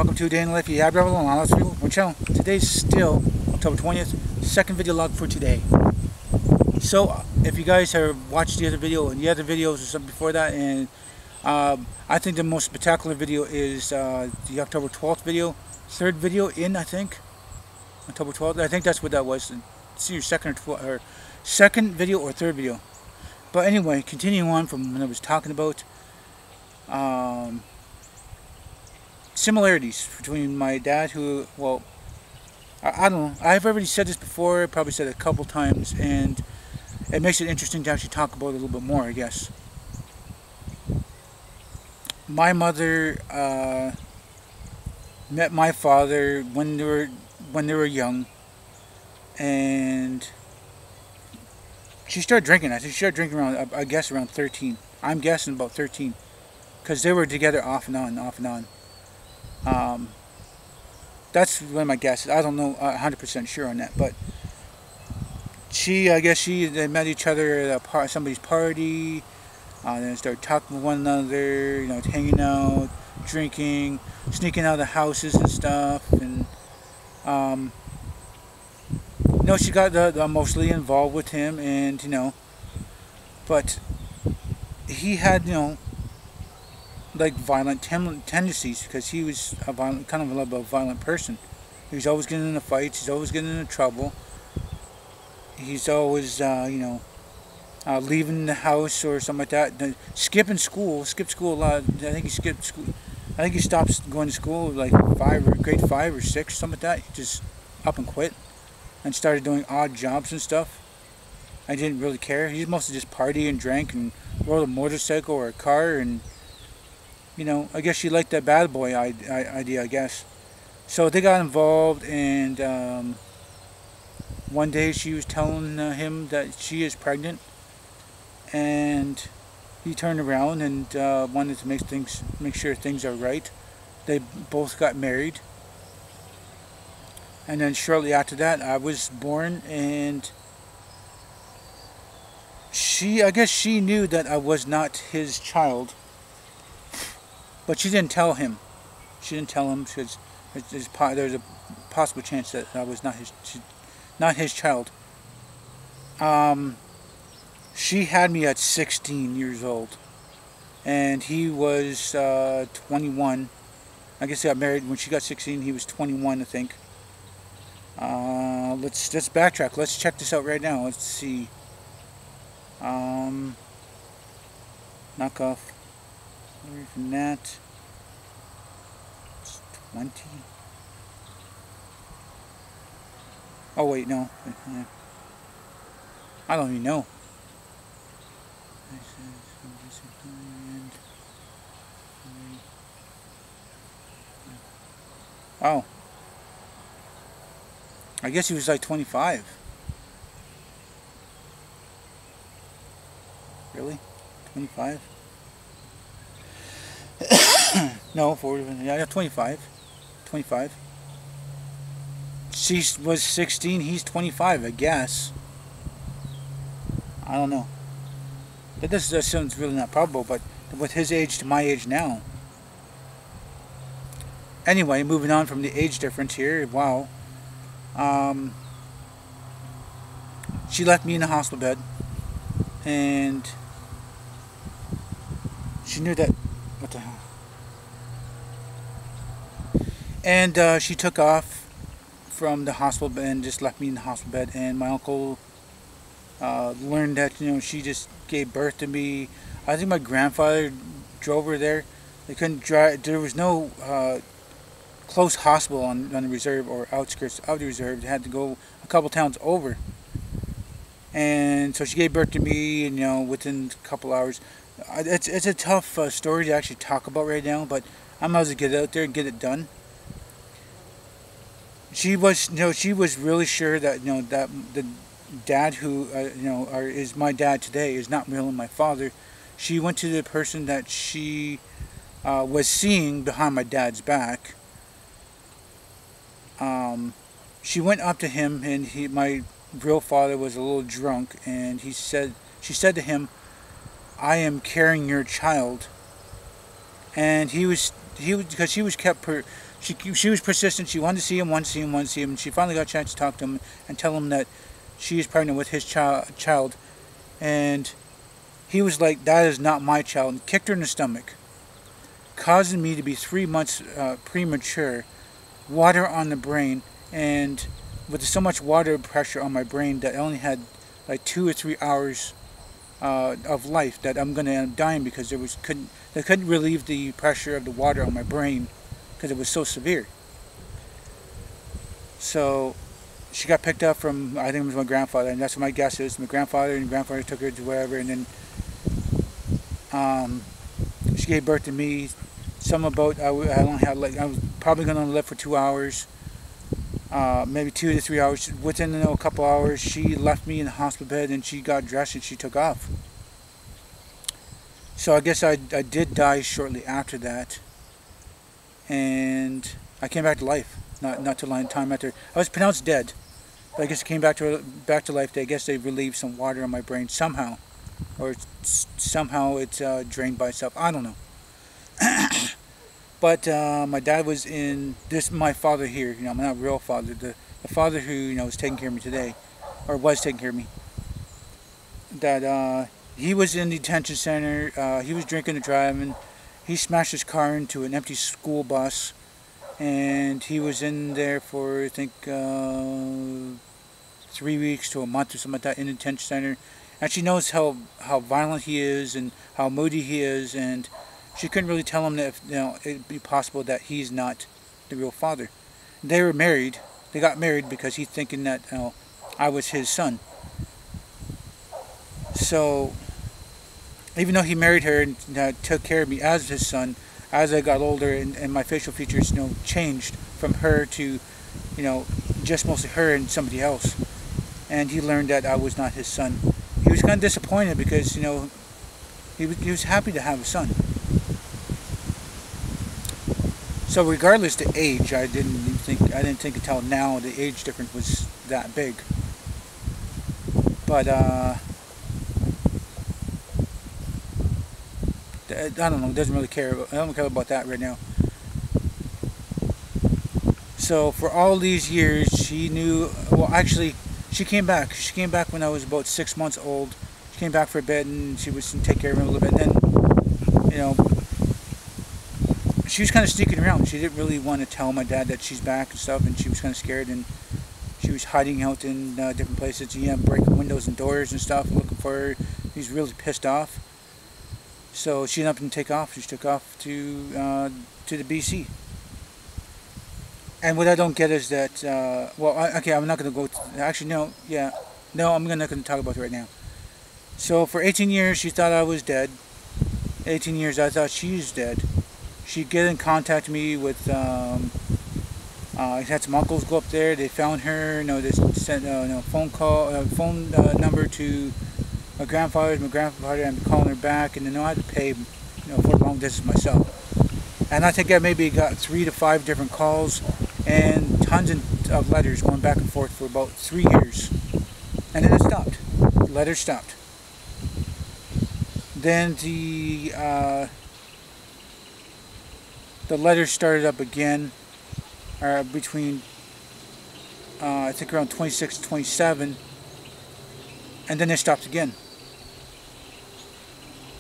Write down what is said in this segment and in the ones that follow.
Welcome to a day in the life of the Aboriginal and LostPhoenixWolf, my channel. Today's still October 20th, second video log for today. So, if you guys have watched the other video and the other videos or something before that, and I think the most spectacular video is the October 12th video, third video in, I think, October 12th. I think that's what that was. It's your second video or third video. But anyway, continuing on from when I was talking about similarities between my dad, who, well, I don't know, I've already said this before, probably said it a couple times, and it makes it interesting to actually talk about it a little bit more, I guess. My mother met my father when they were young, and she started drinking. I think she started drinking around, I guess, around 13. I'm guessing about 13, because they were together off and on, off and on. That's one of my guesses. I don't know 100% sure on that, but I guess they met each other at somebody's party. Then started talking with one another, you know, hanging out, drinking, sneaking out of the houses and stuff, and you know, she got emotionally involved with him, and you know, but he had, you know, like violent tendencies, because he was a violent, kind of a violent person. He was always getting into fights. He's always getting into trouble. He's always, you know, leaving the house or something like that. Skipped school a lot. I think he skipped school. I think he stopped going to school like grade 5 or 6, something like that. He just up and quit and started doing odd jobs and stuff. I didn't really care. He mostly just partied and drank and rode a motorcycle or a car, and you know, I guess she liked that bad boy idea, I guess. So they got involved, and one day she was telling him that she is pregnant, and he turned around and wanted to make sure things are right. They both got married, and then shortly after that, I was born, and I guess she knew that I was not his child. But she didn't tell him. She didn't tell him, because there's a possible chance that I was not his child. She had me at 16 years old, and he was 21. I guess they got married when she got 16. He was 21, I think. Let's backtrack. Let's check this out right now. Let's see. Knock off. From that, it's 20. Oh wait, no. I don't even know. Oh. I guess he was like 25. Really? 25? No, 40, yeah, 25. 25. She was 16, he's 25, I guess. I don't know. That sounds really not probable, but with his age to my age now. Anyway, moving on from the age difference here, wow. She left me in the hospital bed, and she knew that, what the hell? And she took off from the hospital bed and just left me in the hospital bed. And my uncle learned that, you know, she just gave birth to me. I think my grandfather drove her there. They couldn't drive. There was no close hospital on the reserve or outskirts of the reserve. They had to go a couple towns over. And so she gave birth to me, and you know, within a couple hours. It's a tough story to actually talk about right now, but I might as well get it out there and get it done. She was, you know, she was really sure that, you know, that the dad who, you know, is my dad today is not really my father. She went to the person that she was seeing behind my dad's back. She went up to him, and my real father was a little drunk, and she said to him, "I am carrying your child." And he was because she she was persistent. She wanted to see him, and she finally got a chance to talk to him and tell him that she is pregnant with his child. And he was like, "That is not my child," and kicked her in the stomach, causing me to be 3 months premature, water on the brain, and with so much water pressure on my brain that I only had like 2 or 3 hours of life, that I'm going to end up dying because they couldn't relieve the pressure of the water on my brain because it was so severe. So she got picked up from, I think it was my grandfather, and that's what my guess is. My grandfather, and grandfather took her to wherever, and then she gave birth to me. Some about, I only had like, I was probably going to live for 2 hours, maybe 2 to 3 hours. Within a couple hours, she left me in the hospital bed, and she got dressed and she took off. So I guess I did die shortly after that, and I came back to life. Not too long time after. I was pronounced dead, but I guess I came back to life. I guess they relieved some water on my brain somehow, or somehow it's drained by itself. I don't know. But my dad was in this. My father here, you know, I'm not real father. The father who, you know, is taking care of me today, or was taking care of me. That he was in the detention center. He was drinking and driving. He smashed his car into an empty school bus. And he was in there for, I think, 3 weeks to a month or something like that in the detention center. And she knows how violent he is and how moody he is. And she couldn't really tell him that, if, you know, it'd be possible that he's not the real father. They were married. They got married because he's thinking that, you know, I was his son. So, even though he married her and took care of me as his son, as I got older and my facial features, you know, changed from her to, you know, just mostly her and somebody else. And he learned that I was not his son. He was kind of disappointed because, you know, he was happy to have a son. So regardless the age, I didn't think until now the age difference was that big. But I don't know, doesn't really care. I don't care about that right now. So for all these years, she knew, well actually, she came back. She came back when I was about 6 months old. She came back for a bit and she was to take care of me a little bit. And then, you know, she was kind of sneaking around. She didn't really want to tell my dad that she's back and stuff, and she was kind of scared, and she was hiding out in different places, you know, breaking windows and doors and stuff, looking for her. He was really pissed off. So she ended up take off. She took off to the BC. And what I don't get is that, okay, I'm not going to go, actually no, yeah, no, I'm not going to talk about it right now. So for 18 years she thought I was dead. 18 years I thought she was dead. She'd get in contact with me with, I had some uncles go up there, they found her, you know, they sent a phone number to my grandfather, I'm calling her back, and then I had to pay, you know, for long distance myself. And I think I maybe got 3 to 5 different calls and tons of letters going back and forth for about 3 years. And then it stopped. The letters stopped. Then the letters started up again between, I think around 26, 27, and then they stopped again.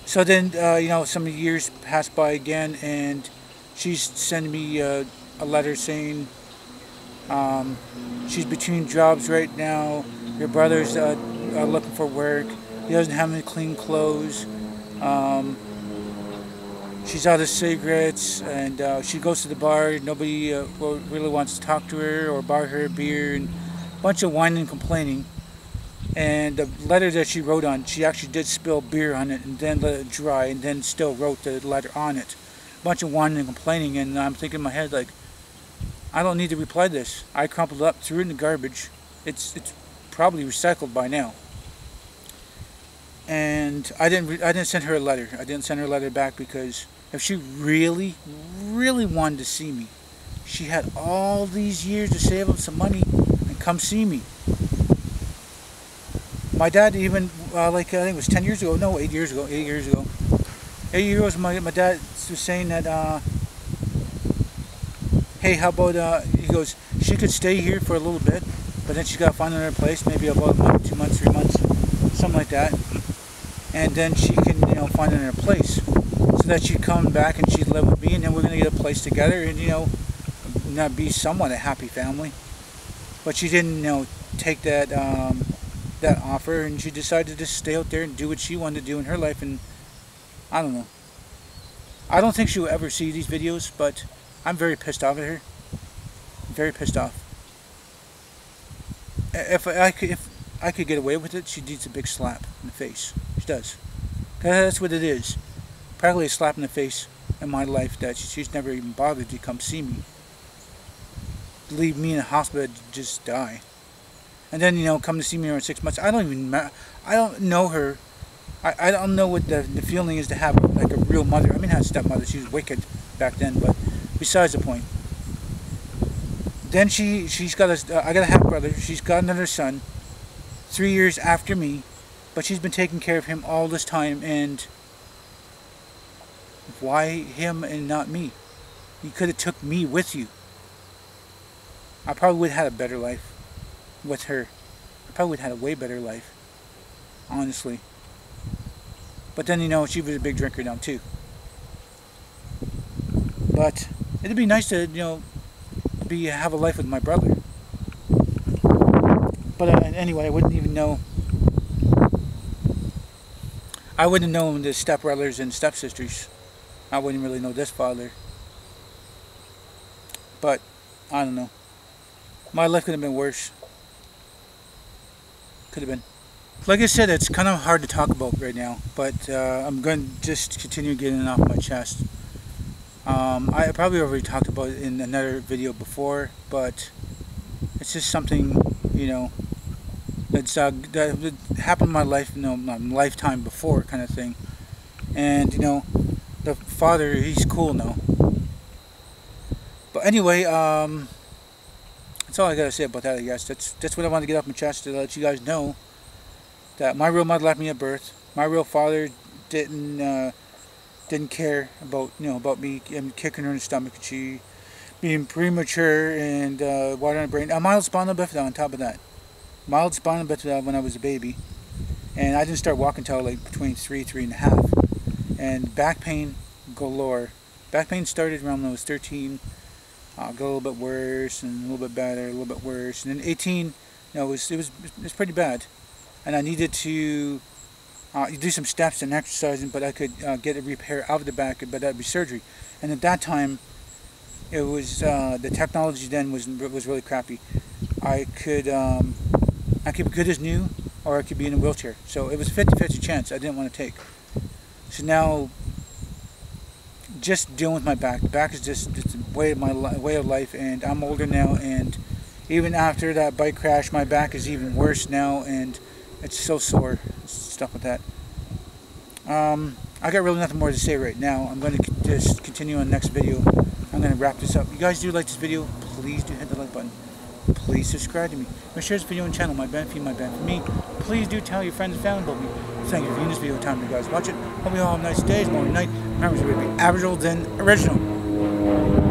So then, you know, some years passed by again, and she's sending me a letter saying she's between jobs right now. Your brother's looking for work. He doesn't have any clean clothes. She's out of cigarettes, and she goes to the bar. Nobody really wants to talk to her or buy her a beer, and a bunch of whining and complaining. And the letter that she wrote on, she actually did spill beer on it and then let it dry and then still wrote the letter on it. A bunch of whining and complaining, and I'm thinking in my head, like, I don't need to reply to this. I crumpled it up, threw it in the garbage. It's probably recycled by now. And I didn't send her a letter. I didn't send her a letter back because if she really, really wanted to see me, she had all these years to save up some money and come see me. My dad even, like I think it was 10 years ago, no, 8 years ago, 8 years ago. 8 years ago, my dad was saying that hey, how about, he goes, she could stay here for a little bit, but then she's got to find another place, maybe about a month, 2 months, 3 months, something like that. And then she can, you know, find another place. So that she'd come back and she'd live with me, and then we're going to get a place together and, you know, not be somewhat a happy family. But she didn't, you know, take that, that offer, and she decided to just stay out there and do what she wanted to do in her life. And I don't know. I don't think she will ever see these videos, but I'm very pissed off at her. Very pissed off. If I could get away with it, she needs a big slap in the face. She does. That's what it is. Practically a slap in the face in my life that she's never even bothered to come see me. Leave me in a hospital to just die. And then, you know, come to see me in 6 months. I don't know her. I don't know what the feeling is to have like a real mother. I mean, I had a stepmother. She was wicked back then, but besides the point. Then she's got I got a half brother. She's got another son, 3 years after me, but she's been taking care of him all this time. And why him and not me? You could have took me with you. I probably would have had a better life with her. I probably would have had a way better life, honestly. But then, you know, she was a big drinker now too. But it'd be nice to, you know, have a life with my brother. But anyway, I wouldn't even know. I wouldn't know the stepbrothers and stepsisters. I wouldn't really know this father. But I don't know. My life could have been worse. Could have been. Like I said, it's kind of hard to talk about right now, but I'm going to just continue getting it off my chest. I probably already talked about it in another video before, but it's just something, you know, that's that happened in my life, you know, my lifetime before, kind of thing. And you know, the father, he's cool now. But anyway, that's all I gotta say about that. I guess that's what I wanted to get off my chest, to let you guys know that my real mother left me at birth. My real father didn't care about, you know, about me kicking her in the stomach and she being premature and water on the brain. A mild spinal bifida on top of that. Mild spinal bifida when I was a baby, and I didn't start walking until like between 3.5, and back pain galore. Back pain started around when I was 13. Got a little bit worse and a little bit better, a little bit worse, and then 18. You know, it was pretty bad, and I needed to do some steps and exercising, but I could get a repair out of the back, but that'd be surgery. And at that time, it was the technology then was really crappy. I could be good as new, or I could be in a wheelchair. So it was a 50-50 chance I didn't want to take. So now, just dealing with my back. The back is just a way of life, and I'm older now, and even after that bike crash, my back is even worse now, and it's so sore, stuff like that. I got really nothing more to say right now. I'm going to just continue on the next video. I'm going to wrap this up. You guys do like this video, please do hit the like button. Please subscribe to me. Share this video on the channel, my benefit, my benefit for me. Please do tell your friends and family about me. Thank you for viewing this video. Time you guys watch it. Hope you all have nice days, morning, night. Remember, to be Aboriginal then original.